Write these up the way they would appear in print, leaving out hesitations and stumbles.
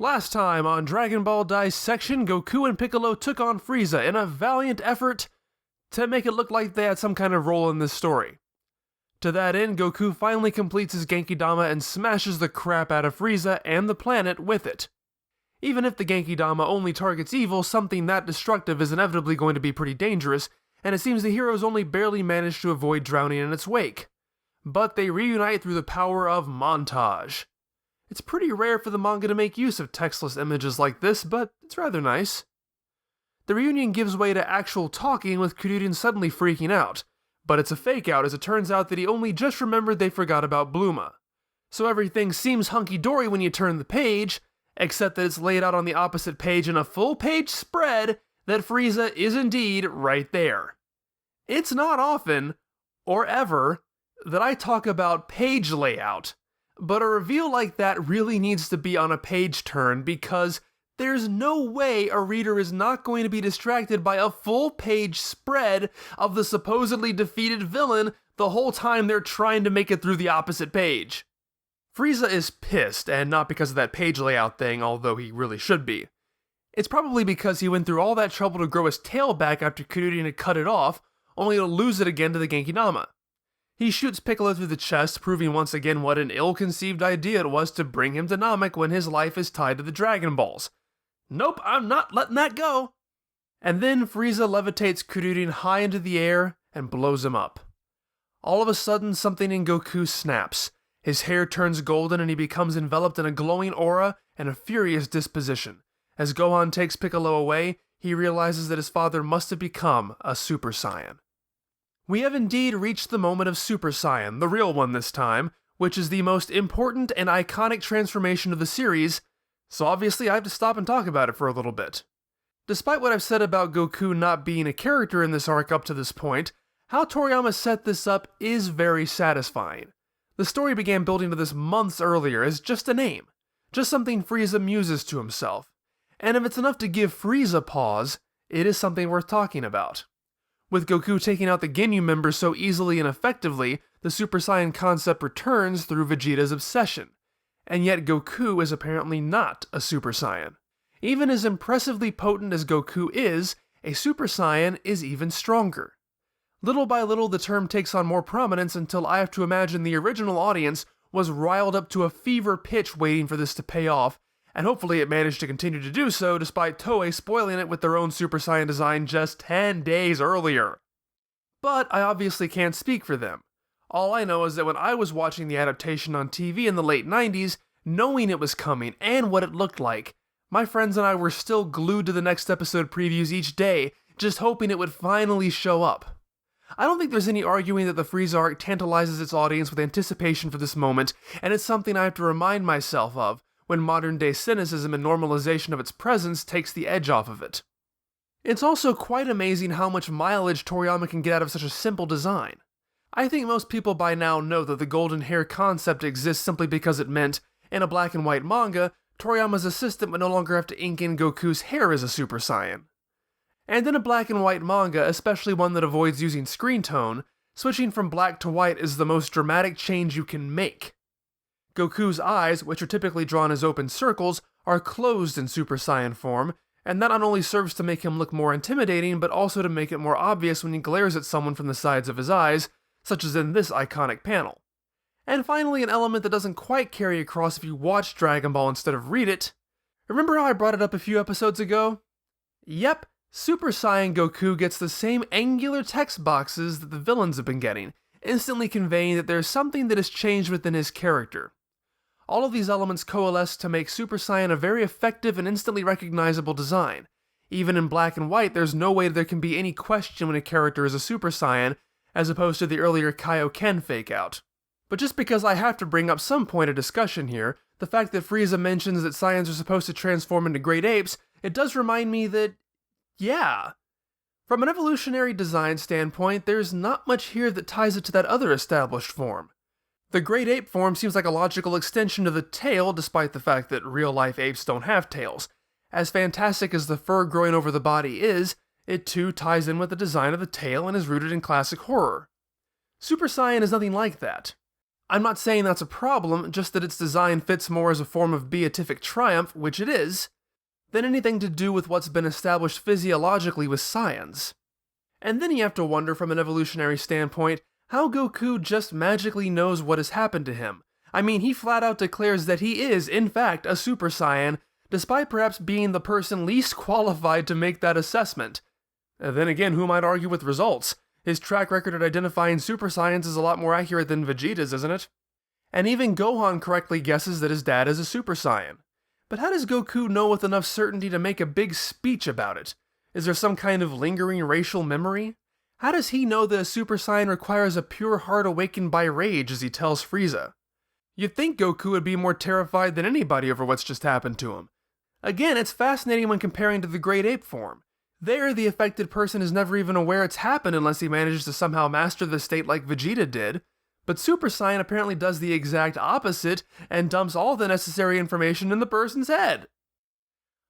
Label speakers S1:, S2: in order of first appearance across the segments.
S1: Last time on Dragon Ball Dissection, Goku and Piccolo took on Frieza in a valiant effort to make it look like they had some kind of role in this story. To that end, Goku finally completes his genki-dama and smashes the crap out of Frieza and the planet with it. Even if the genki-dama only targets evil, something that destructive is inevitably going to be pretty dangerous, and it seems the heroes only barely manage to avoid drowning in its wake. But they reunite through the power of montage. It's pretty rare for the manga to make use of textless images like this, but it's rather nice. The reunion gives way to actual talking, with Kuririn suddenly freaking out, but it's a fake-out as it turns out that he only just remembered they forgot about Bluma. So everything seems hunky-dory when you turn the page, except that it's laid out on the opposite page in a full-page spread that Frieza is indeed right there. It's not often, or ever, that I talk about page layout, but a reveal like that really needs to be on a page turn because there's no way a reader is not going to be distracted by a full page spread of the supposedly defeated villain the whole time they're trying to make it through the opposite page. Frieza is pissed, and not because of that page layout thing, although he really should be. It's probably because he went through all that trouble to grow his tail back after Kuririn had cut it off, only to lose it again to the Genki-dama. He shoots Piccolo through the chest, proving once again what an ill-conceived idea it was to bring him to Namek when his life is tied to the Dragon Balls. Nope, I'm not letting that go! And then Frieza levitates Kuririn high into the air and blows him up. All of a sudden, something in Goku snaps. His hair turns golden and he becomes enveloped in a glowing aura and a furious disposition. As Gohan takes Piccolo away, he realizes that his father must have become a Super Saiyan. We have indeed reached the moment of Super Saiyan, the real one this time, which is the most important and iconic transformation of the series, so obviously I have to stop and talk about it for a little bit. Despite what I've said about Goku not being a character in this arc up to this point, how Toriyama set this up is very satisfying. The story began building to this months earlier as just a name, just something Frieza muses to himself, and if it's enough to give Frieza pause, it is something worth talking about. With Goku taking out the Ginyu members so easily and effectively, the Super Saiyan concept returns through Vegeta's obsession. And yet Goku is apparently not a Super Saiyan. Even as impressively potent as Goku is, a Super Saiyan is even stronger. Little by little the term takes on more prominence until I have to imagine the original audience was riled up to a fever pitch waiting for this to pay off, and hopefully it managed to continue to do so despite Toei spoiling it with their own Super Saiyan design just 10 days earlier. But I obviously can't speak for them. All I know is that when I was watching the adaptation on TV in the late 90s, knowing it was coming and what it looked like, my friends and I were still glued to the next episode previews each day, just hoping it would finally show up. I don't think there's any arguing that the Frieza arc tantalizes its audience with anticipation for this moment, and it's something I have to remind myself of when modern-day cynicism and normalization of its presence takes the edge off of it. It's also quite amazing how much mileage Toriyama can get out of such a simple design. I think most people by now know that the golden hair concept exists simply because it meant, in a black and white manga, Toriyama's assistant would no longer have to ink in Goku's hair as a Super Saiyan. And in a black and white manga, especially one that avoids using screen tone, switching from black to white is the most dramatic change you can make. Goku's eyes, which are typically drawn as open circles, are closed in Super Saiyan form, and that not only serves to make him look more intimidating, but also to make it more obvious when he glares at someone from the sides of his eyes, such as in this iconic panel. And finally, an element that doesn't quite carry across if you watch Dragon Ball instead of read it. Remember how I brought it up a few episodes ago? Yep, Super Saiyan Goku gets the same angular text boxes that the villains have been getting, instantly conveying that there's something that has changed within his character. All of these elements coalesce to make Super Saiyan a very effective and instantly recognizable design. Even in black and white, there's no way there can be any question when a character is a Super Saiyan, as opposed to the earlier Kaioken fake-out. But just because I have to bring up some point of discussion here, the fact that Frieza mentions that Saiyans are supposed to transform into great apes, it does remind me that, yeah. From an evolutionary design standpoint, there's not much here that ties it to that other established form. The great ape form seems like a logical extension of the tail, despite the fact that real-life apes don't have tails. As fantastic as the fur growing over the body is, it too ties in with the design of the tail and is rooted in classic horror. Super Saiyan is nothing like that. I'm not saying that's a problem, just that its design fits more as a form of beatific triumph, which it is, than anything to do with what's been established physiologically with science. And then you have to wonder from an evolutionary standpoint how Goku just magically knows what has happened to him. I mean, he flat out declares that he is, in fact, a Super Saiyan, despite perhaps being the person least qualified to make that assessment. Then again, who might argue with results? His track record at identifying Super Saiyans is a lot more accurate than Vegeta's, isn't it? And even Gohan correctly guesses that his dad is a Super Saiyan. But how does Goku know with enough certainty to make a big speech about it? Is there some kind of lingering racial memory? How does he know that a Super Saiyan requires a pure heart awakened by rage, as he tells Frieza? You'd think Goku would be more terrified than anybody over what's just happened to him. Again, it's fascinating when comparing to the Great Ape form. There, the affected person is never even aware it's happened unless he manages to somehow master the state like Vegeta did, but Super Saiyan apparently does the exact opposite and dumps all the necessary information in the person's head.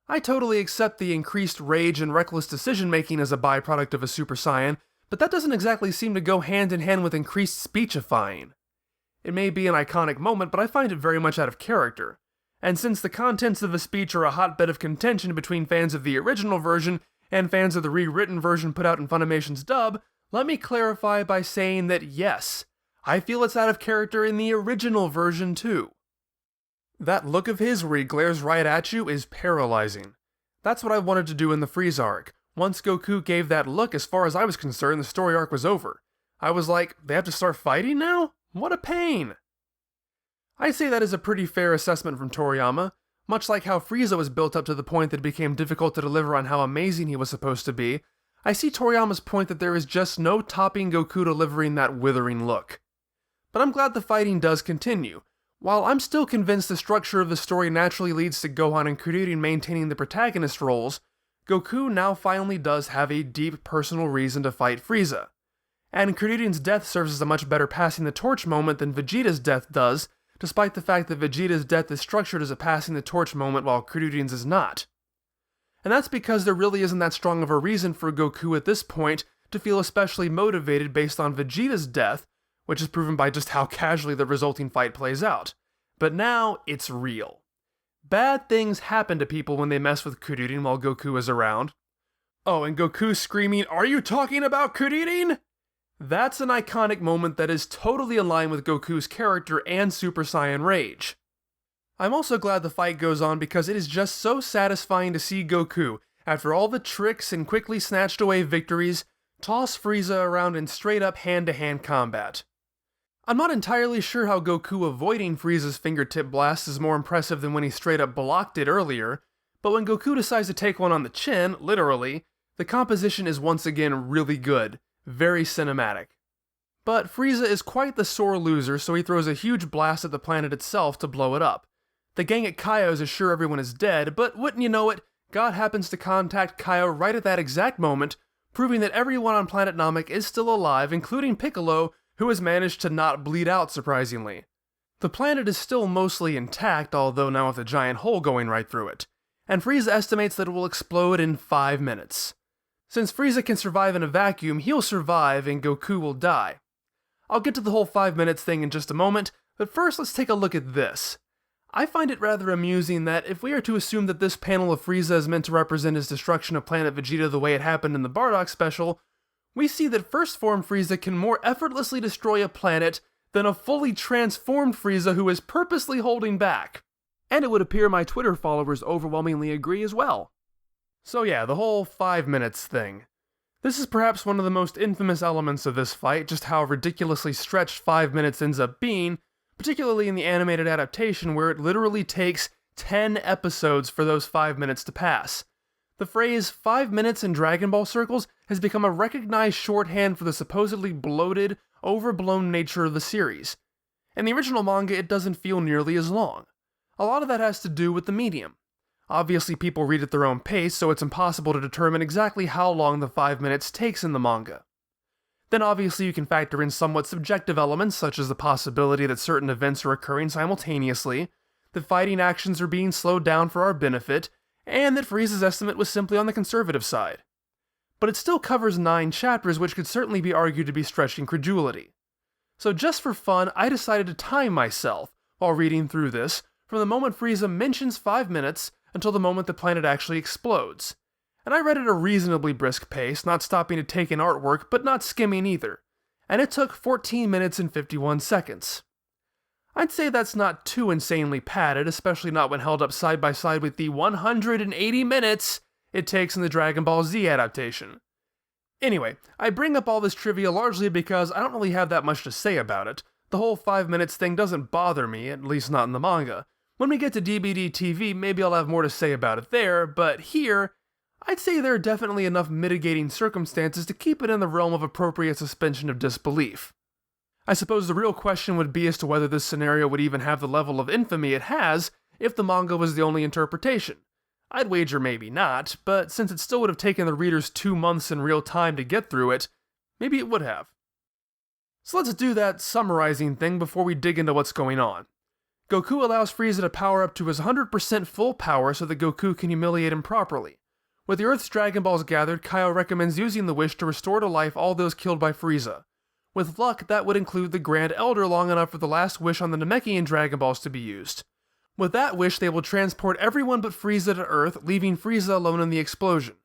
S1: I totally accept the increased rage and reckless decision-making as a byproduct of a Super Saiyan, but that doesn't exactly seem to go hand in hand with increased speechifying. It may be an iconic moment, but I find it very much out of character. And since the contents of the speech are a hotbed of contention between fans of the original version and fans of the rewritten version put out in Funimation's dub, let me clarify by saying that yes, I feel it's out of character in the original version too. That look of his where he glares right at you is paralyzing. That's what I wanted to do in the Frieza arc. Once Goku gave that look, as far as I was concerned, the story arc was over. I was like, they have to start fighting now? What a pain! I'd say that is a pretty fair assessment from Toriyama, much like how Frieza was built up to the point that it became difficult to deliver on how amazing he was supposed to be. I see Toriyama's point that there is just no topping Goku delivering that withering look. But I'm glad the fighting does continue. While I'm still convinced the structure of the story naturally leads to Gohan and Kuririn maintaining the protagonist roles, Goku now finally does have a deep personal reason to fight Frieza. And Kuririn's death serves as a much better passing the torch moment than Vegeta's death does, despite the fact that Vegeta's death is structured as a passing the torch moment while Kuririn's is not. And that's because there really isn't that strong of a reason for Goku at this point to feel especially motivated based on Vegeta's death, which is proven by just how casually the resulting fight plays out. But now, it's real. Bad things happen to people when they mess with Kuririn while Goku is around. Oh, and Goku screaming, "Are you talking about Kuririn?" That's an iconic moment that is totally aligned with Goku's character and Super Saiyan rage. I'm also glad the fight goes on because it is just so satisfying to see Goku, after all the tricks and quickly snatched away victories, toss Frieza around in straight up hand-to-hand combat. I'm not entirely sure how Goku avoiding Frieza's fingertip blast is more impressive than when he straight up blocked it earlier, but when Goku decides to take one on the chin, literally, the composition is once again really good. Very cinematic. But Frieza is quite the sore loser, so he throws a huge blast at the planet itself to blow it up. The gang at Kaio's is sure everyone is dead, but wouldn't you know it, God happens to contact Kaio right at that exact moment, proving that everyone on planet Namek is still alive, including Piccolo, who has managed to not bleed out surprisingly. The planet is still mostly intact, although now with a giant hole going right through it, and Frieza estimates that it will explode in 5 minutes. Since Frieza can survive in a vacuum, he'll survive and Goku will die. I'll get to the whole 5 minutes thing in just a moment, but first let's take a look at this. I find it rather amusing that if we are to assume that this panel of Frieza is meant to represent his destruction of planet Vegeta the way it happened in the Bardock special, we see that first form Frieza can more effortlessly destroy a planet than a fully transformed Frieza who is purposely holding back. And it would appear my Twitter followers overwhelmingly agree as well. So yeah, the whole 5 minutes thing. This is perhaps one of the most infamous elements of this fight, just how ridiculously stretched 5 minutes ends up being, particularly in the animated adaptation where it literally takes 10 episodes for those 5 minutes to pass. The phrase 5 minutes in Dragon Ball circles has become a recognized shorthand for the supposedly bloated, overblown nature of the series. In the original manga, it doesn't feel nearly as long. A lot of that has to do with the medium. Obviously, people read at their own pace, so it's impossible to determine exactly how long the 5 minutes takes in the manga. Then obviously you can factor in somewhat subjective elements, such as the possibility that certain events are occurring simultaneously, that fighting actions are being slowed down for our benefit, and that Frieza's estimate was simply on the conservative side. But it still covers 9 chapters, which could certainly be argued to be stretching credulity. So just for fun, I decided to time myself while reading through this, from the moment Frieza mentions 5 minutes until the moment the planet actually explodes. And I read at a reasonably brisk pace, not stopping to take in artwork, but not skimming either. And it took 14 minutes and 51 seconds. I'd say that's not too insanely padded, especially not when held up side by side with the 180 minutes it takes in the Dragon Ball Z adaptation. Anyway, I bring up all this trivia largely because I don't really have that much to say about it. The whole 5 minutes thing doesn't bother me, at least not in the manga. When we get to DBD TV, maybe I'll have more to say about it there, but here, I'd say there are definitely enough mitigating circumstances to keep it in the realm of appropriate suspension of disbelief. I suppose the real question would be as to whether this scenario would even have the level of infamy it has if the manga was the only interpretation. I'd wager maybe not, but since it still would have taken the readers 2 months in real time to get through it, maybe it would have. So let's do that summarizing thing before we dig into what's going on. Goku allows Frieza to power up to his 100% full power so that Goku can humiliate him properly. With the Earth's Dragon Balls gathered, Kaio recommends using the wish to restore to life all those killed by Frieza. With luck, that would include the Grand Elder long enough for the last wish on the Namekian Dragon Balls to be used. With that wish, they will transport everyone but Frieza to Earth, leaving Frieza alone in the explosion.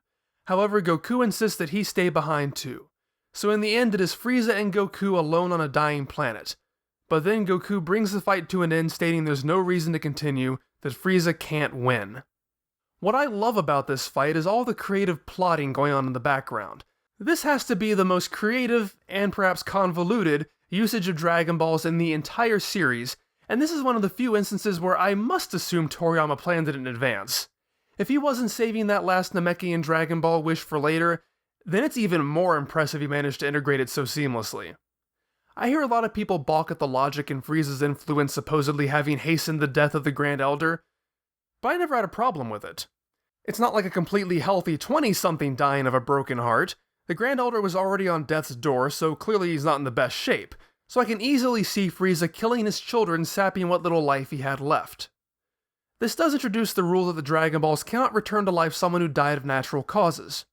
S1: However, Goku insists that he stay behind too. So in the end, it is Frieza and Goku alone on a dying planet. But then Goku brings the fight to an end, stating there's no reason to continue, that Frieza can't win. What I love about this fight is all the creative plotting going on in the background. This has to be the most creative, and perhaps convoluted, usage of Dragon Balls in the entire series, and this is one of the few instances where I must assume Toriyama planned it in advance. If he wasn't saving that last Namekian Dragon Ball wish for later, then it's even more impressive he managed to integrate it so seamlessly. I hear a lot of people balk at the logic in Frieza's influence supposedly having hastened the death of the Grand Elder, but I never had a problem with it. It's not like a completely healthy 20-something dying of a broken heart. The Grand Elder was already on death's door, so clearly he's not in the best shape, so I can easily see Frieza killing his children, sapping what little life he had left. This does introduce the rule that the Dragon Balls cannot return to life someone who died of natural causes.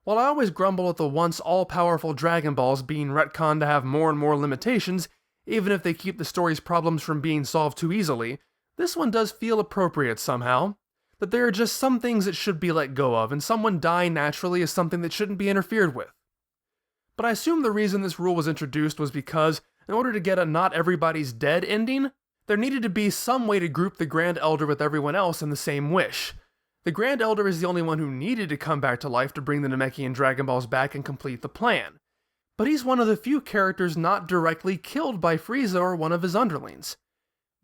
S1: While I always grumble at the once all-powerful Dragon Balls being retconned to have more and more limitations, even if they keep the story's problems from being solved too easily, this one does feel appropriate somehow. That there are just some things that should be let go of, and someone dying naturally is something that shouldn't be interfered with. But I assume the reason this rule was introduced was because, in order to get a not everybody's dead ending, there needed to be some way to group the Grand Elder with everyone else in the same wish. The Grand Elder is the only one who needed to come back to life to bring the Namekian Dragon Balls back and complete the plan. But he's one of the few characters not directly killed by Frieza or one of his underlings.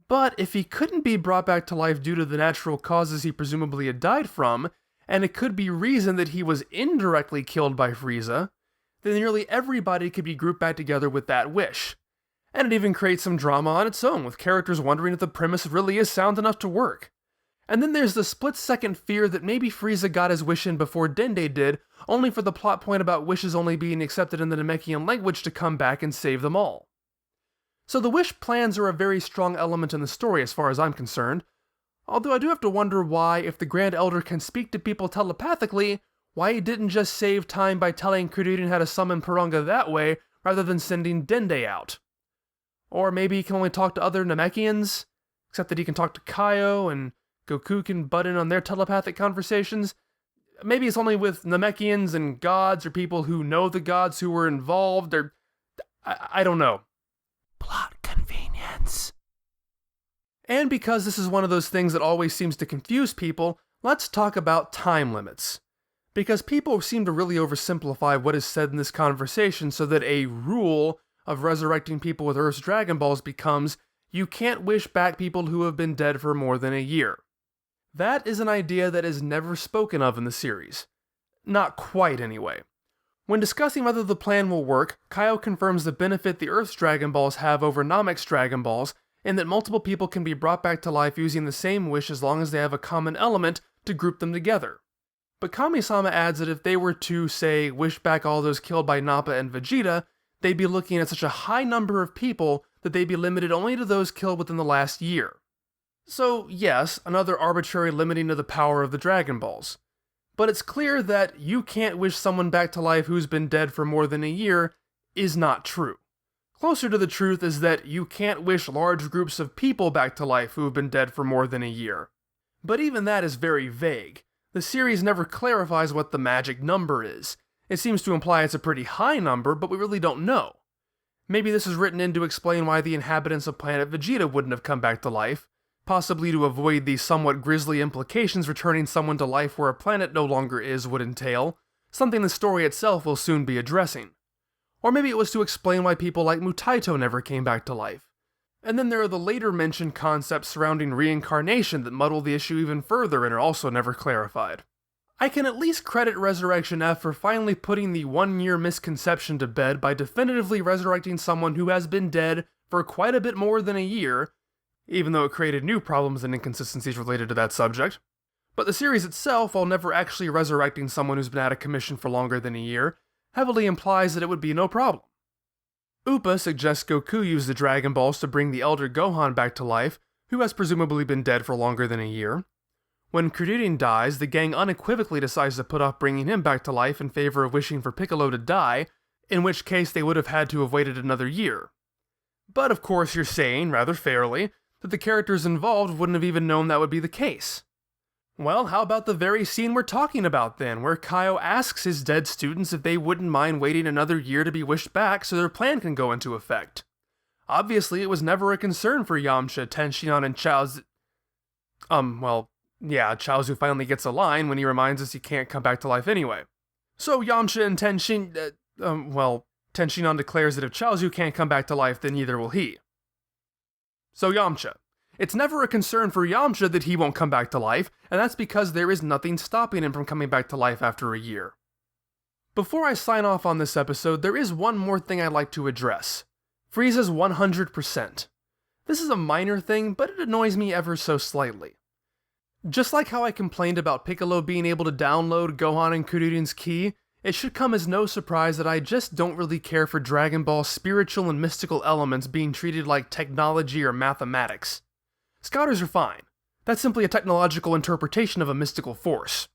S1: But if he couldn't be brought back to life due to the natural causes he presumably had died from, and it could be reasoned that he was indirectly killed by Frieza, then nearly everybody could be grouped back together with that wish. And it even creates some drama on its own, with characters wondering if the premise really is sound enough to work. And then there's the split-second fear that maybe Frieza got his wish in before Dende did, only for the plot point about wishes only being accepted in the Namekian language to come back and save them all. So the wish plans are a very strong element in the story as far as I'm concerned, although I do have to wonder why, if the Grand Elder can speak to people telepathically, why he didn't just save time by telling Kuririn how to summon Porunga that way, rather than sending Dende out. Or maybe he can only talk to other Namekians, except that he can talk to Kaio, and Goku can butt in on their telepathic conversations. Maybe it's only with Namekians and gods, or people who know the gods who were involved, or I don't know. Plot convenience. And because this is one of those things that always seems to confuse people, let's talk about time limits. Because people seem to really oversimplify what is said in this conversation so that a rule of resurrecting people with Earth's Dragon Balls becomes, you can't wish back people who have been dead for more than a year. That is an idea that is never spoken of in the series. Not quite, anyway. When discussing whether the plan will work, Kaio confirms the benefit the Earth's Dragon Balls have over Namek's Dragon Balls, in that multiple people can be brought back to life using the same wish as long as they have a common element to group them together. But Kami-sama adds that if they were to, say, wish back all those killed by Nappa and Vegeta, they'd be looking at such a high number of people that they'd be limited only to those killed within the last year. So yes, another arbitrary limiting of the power of the Dragon Balls. But it's clear that you can't wish someone back to life who's been dead for more than a year is not true. Closer to the truth is that you can't wish large groups of people back to life who have been dead for more than a year. But even that is very vague. The series never clarifies what the magic number is. It seems to imply it's a pretty high number, but we really don't know. Maybe this is written in to explain why the inhabitants of planet Vegeta wouldn't have come back to life, possibly to avoid the somewhat grisly implications returning someone to life where a planet no longer is would entail, something the story itself will soon be addressing. Or maybe it was to explain why people like Mutaito never came back to life. And then there are the later mentioned concepts surrounding reincarnation that muddle the issue even further and are also never clarified. I can at least credit Resurrection F for finally putting the one-year misconception to bed by definitively resurrecting someone who has been dead for quite a bit more than a year, even though it created new problems and inconsistencies related to that subject. But the series itself, while never actually resurrecting someone who's been out of commission for longer than a year, heavily implies that it would be no problem. Upa suggests Goku use the Dragon Balls to bring the Elder Gohan back to life, who has presumably been dead for longer than a year. When Kuririn dies, the gang unequivocally decides to put off bringing him back to life in favor of wishing for Piccolo to die, in which case they would have had to have waited another year. But of course you're saying, rather fairly, that the characters involved wouldn't have even known that would be the case. Well, how about the very scene we're talking about then, where Kaio asks his dead students if they wouldn't mind waiting another year to be wished back so their plan can go into effect? Obviously, it was never a concern for Yamcha, Tenshinhan, and Chaozu. Chaozu finally gets a line when he reminds us he can't come back to life anyway. So Yamcha and Tenshinhan declares that if Chaozu can't come back to life, then neither will he. So Yamcha. It's never a concern for Yamcha that he won't come back to life, and that's because there is nothing stopping him from coming back to life after a year. Before I sign off on this episode, there is one more thing I'd like to address. Frieza's 100%. This is a minor thing, but it annoys me ever so slightly. Just like how I complained about Piccolo being able to download Gohan and Kuririn's ki, it should come as no surprise that I just don't really care for Dragon Ball's spiritual and mystical elements being treated like technology or mathematics. Scouters are fine. That's simply a technological interpretation of a mystical force.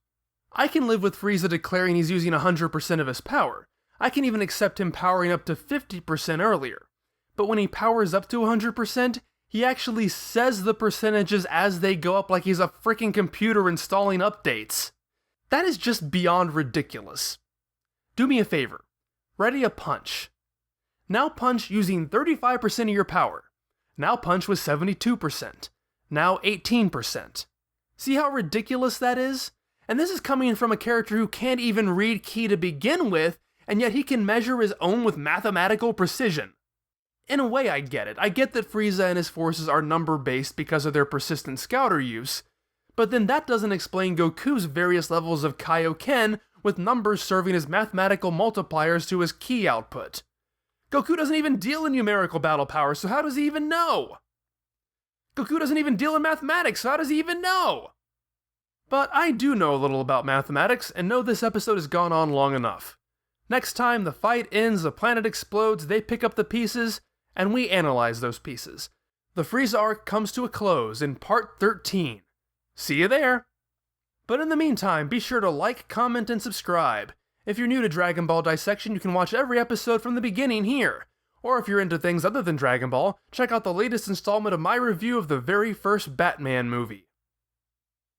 S1: I can live with Frieza declaring he's using 100% of his power. I can even accept him powering up to 50% earlier. But when he powers up to 100%, he actually says the percentages as they go up like he's a freaking computer installing updates. That is just beyond ridiculous. Do me a favor. Ready a punch. Now punch using 35% of your power. Now punch with 72%. Now 18%. See how ridiculous that is? And this is coming from a character who can't even read ki to begin with, and yet he can measure his own with mathematical precision. In a way, I get it. I get that Frieza and his forces are number-based because of their persistent scouter use, but then that doesn't explain Goku's various levels of Kaioken with numbers serving as mathematical multipliers to his ki output. Goku doesn't even deal in numerical battle power, so how does he even know? Goku doesn't even deal in mathematics, so how does he even know? But I do know a little about mathematics, and know this episode has gone on long enough. Next time the fight ends, the planet explodes, they pick up the pieces, and we analyze those pieces. The Frieza arc comes to a close in Part 13. See you there! But in the meantime, be sure to like, comment, and subscribe. If you're new to Dragon Ball Dissection, you can watch every episode from the beginning here. Or if you're into things other than Dragon Ball, check out the latest installment of my review of the very first Batman movie.